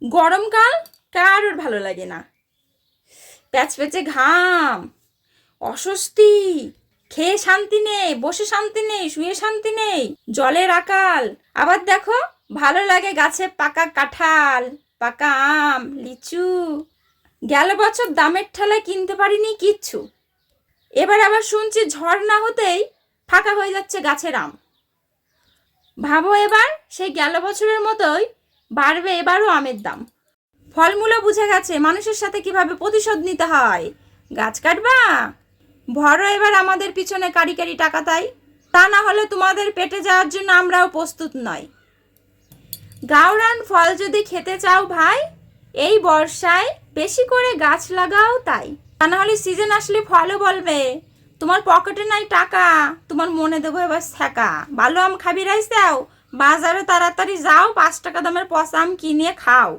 গরমকাল কারোর ভালো লাগে না। প্যাচপ্যাচে ঘাম, অস্বস্তি, খেয়ে শান্তি নেই, বসে শান্তি নেই, শুয়ে শান্তি নেই, জলের আকাল। আবার দেখো, ভালো লাগে গাছে পাকা কাঁঠাল, পাকা আম, লিচু। গেল বছর দামের ঠেলায় কিনতে পারিনি কিচ্ছু। এবার আবার শুনছি ঝড় না হতেই ফাঁকা হয়ে যাচ্ছে গাছের আম। ভাবো এবার সেই গেল বছরের মতোই বাড়বে এবারও আমের দাম। ফলমূলও বুঝে গেছে মানুষের সাথে কিভাবে প্রতিশোধ নিতে হয়। গাছ কাটবা, ভরো এবার আমাদের পিছনে কারি কারি টাকা, তাই তা না হলে তোমাদের পেটে যাওয়ার জন্য আমরাও প্রস্তুত নই। গাওরান ফল যদি খেতে চাও ভাই, এই বর্ষায় বেশি করে গাছ লাগাও, তাই তা না হলে সিজন আসলে ফলও বলবে তোমার পকেটে নাই টাকা, তোমার মনে দেবো এবার ছ্যাঁকা। ভালো আম খাবি রাইস দাও, বাজারে তাড়াতাড়ি যাও, 5 টাকা দামের পচা আম কিনে খাও।